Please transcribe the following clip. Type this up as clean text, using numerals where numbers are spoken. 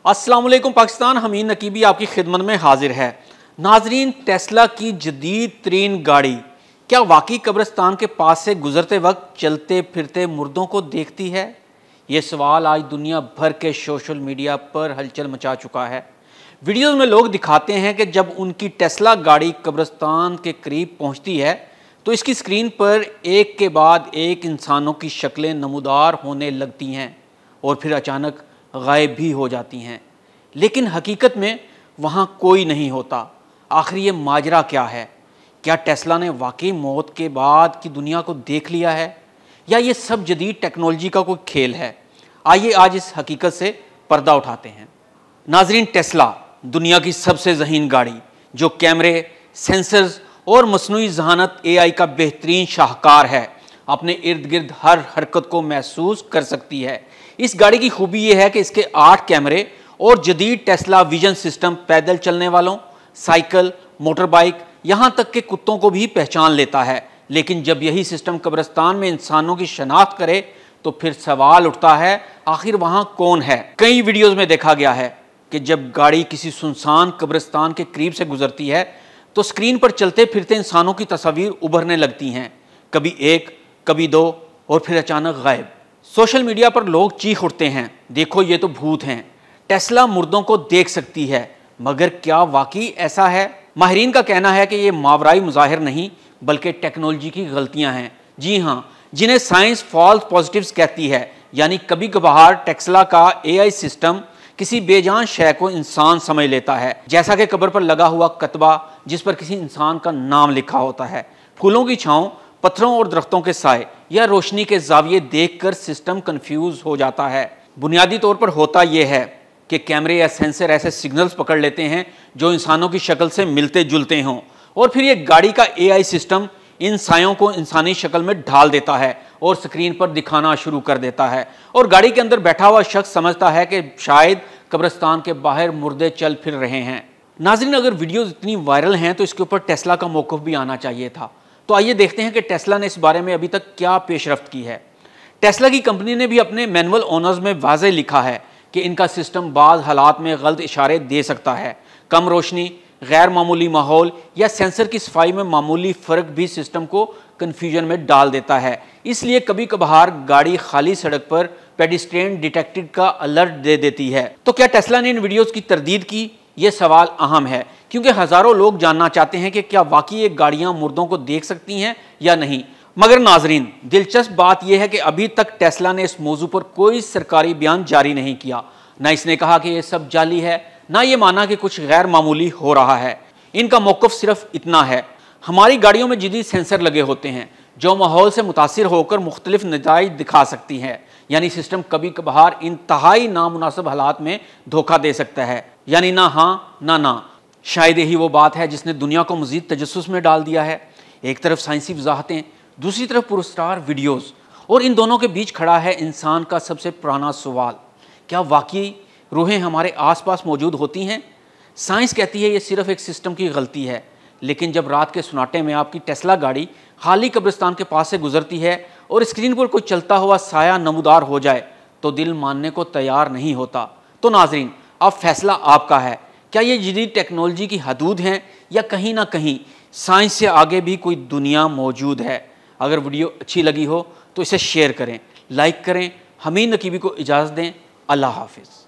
अस्सलाम वालेकुम पाकिस्तान, हमीद नकीबी आपकी खिदमत में हाजिर है। नाजरीन, टेस्ला की जदीद तरीन गाड़ी क्या वाकई कब्रिस्तान के पास से गुजरते वक्त चलते फिरते मुर्दों को देखती है? ये सवाल आज दुनिया भर के सोशल मीडिया पर हलचल मचा चुका है। वीडियोज़ में लोग दिखाते हैं कि जब उनकी टेस्ला गाड़ी कब्रिस्तान के करीब पहुंचती है तो इसकी स्क्रीन पर एक के बाद एक इंसानों की शक्लें नमूदार होने लगती हैं और फिर अचानक गायब भी हो जाती हैं। लेकिन हकीकत में वहाँ कोई नहीं होता। आखिर ये माजरा क्या है? क्या टेस्ला ने वाकई मौत के बाद की दुनिया को देख लिया है, या ये सब जदीद टेक्नोलॉजी का कोई खेल है? आइए आज इस हकीकत से पर्दा उठाते हैं। नाजरीन, टेस्ला दुनिया की सबसे ज़हीन गाड़ी जो कैमरे, सेंसर्स और मसनूई ज़हानत AI का बेहतरीन शाहकार है, अपने इर्द गिर्द हर हरकत को महसूस कर सकती है। इस गाड़ी की खूबी यह है कि इसके 8 कैमरे और जदीद टेस्ला विजन सिस्टम पैदल चलने वालों, साइकिल, मोटर बाइक, यहाँ तक के कुत्तों को भी पहचान लेता है। लेकिन जब यही सिस्टम कब्रिस्तान में इंसानों की शनाख्त करे तो फिर सवाल उठता है, आखिर वहाँ कौन है? कई वीडियोज़ में देखा गया है कि जब गाड़ी किसी सुनसान कब्रिस्तान के करीब से गुजरती है तो स्क्रीन पर चलते फिरते इंसानों की तस्वीर उभरने लगती हैं, कभी एक, कभी दो, और फिर अचानक गायब। सोशल मीडिया पर लोग चीख उठते हैं, देखो ये तो भूत हैं, टेस्ला मुर्दों को देख सकती है। मगर क्या वाकई ऐसा है? माहिरीन का कहना है कि ये मावराई मुजाहिर नहीं बल्कि टेक्नोलॉजी की गलतियां हैं। जी हाँ, जिन्हें साइंस फॉल्स पॉजिटिव्स कहती है, यानी कभी कभार टेस्ला का AI सिस्टम किसी बेजान शय को इंसान समझ लेता है, जैसा कि कब्र पर लगा हुआ कतबा जिस पर किसी इंसान का नाम लिखा होता है, फूलों की छांव, पत्थरों और दरख्तों के साए या रोशनी के जाविये देखकर सिस्टम कंफ्यूज हो जाता है। बुनियादी तौर पर होता यह है कि कैमरे या सेंसर ऐसे सिग्नल्स पकड़ लेते हैं जो इंसानों की शक्ल से मिलते जुलते हों, और फिर ये गाड़ी का AI सिस्टम इन सायों को इंसानी शक्ल में ढाल देता है और स्क्रीन पर दिखाना शुरू कर देता है, और गाड़ी के अंदर बैठा हुआ शख्स समझता है कि शायद कब्रिस्तान के बाहर मुर्दे चल फिर रहे हैं। नाज़रीन, अगर वीडियोस इतनी वायरल हैं तो इसके ऊपर टेस्ला का मौक़िफ़ भी आना चाहिए था। तो आइए देखते हैं कि टेस्ला ने इस बारे में अभी तक क्या पेशरफ्त की है। टेस्ला की कंपनी ने भी अपने मैनुअल ओनर्स में वाज़ेह लिखा है कि इनका सिस्टम बाज़ हालात में गलत इशारे दे सकता है। कम रोशनी, गैर मामूली माहौल या सेंसर की सफाई में मामूली फ़र्क भी सिस्टम को कन्फ्यूजन में डाल देता है। इसलिए कभी कभार गाड़ी खाली सड़क पर पेडिस्ट्रियन डिटेक्टेड का अलर्ट दे देती है। तो क्या टेस्ला ने इन वीडियोज़ की तरदीद की? ये सवाल अहम है, क्योंकि हज़ारों लोग जानना चाहते हैं कि क्या वाकई ये गाड़ियाँ मुर्दों को देख सकती हैं या नहीं। मगर नाजरीन, दिलचस्प बात यह है कि अभी तक टेस्ला ने इस मौजू पर कोई सरकारी बयान जारी नहीं किया। ना इसने कहा कि यह सब जाली है, ना ये माना कि कुछ गैर मामूली हो रहा है। इनका मौक़िफ़ सिर्फ इतना है, हमारी गाड़ियों में जदीद सेंसर लगे होते हैं जो माहौल से मुतासिर होकर मुख्तलिफ नतीजे दिखा सकती हैं, यानी सिस्टम कभी कभार इंतहाई नामुनासिब हालात में धोखा दे सकता है, यानी ना हाँ ना। शायद यही वो बात है जिसने दुनिया को मज़ीद तजस्सुस में डाल दिया है। एक तरफ साइंसी वजाहतें, दूसरी तरफ पुरस्कार वीडियोज़, और इन दोनों के बीच खड़ा है इंसान का सबसे पुराना सवाल, क्या वाकई रूहें हमारे आसपास मौजूद होती हैं? साइंस कहती है ये सिर्फ एक सिस्टम की गलती है, लेकिन जब रात के सुनाटे में आपकी टेस्ला गाड़ी खाली कब्रिस्तान के पास से गुजरती है और स्क्रीन पर कोई चलता हुआ साया नमूदार हो जाए तो दिल मानने को तैयार नहीं होता। तो नाजरीन, अब फैसला आपका है, क्या ये जदीद टेक्नोलॉजी की हदूद हैं या कहीं ना कहीं साइंस से आगे भी कोई दुनिया मौजूद है? अगर वीडियो अच्छी लगी हो तो इसे शेयर करें, लाइक करें। हमीद नकीबी को इजाज़त दें। अल्लाह हाफिज़।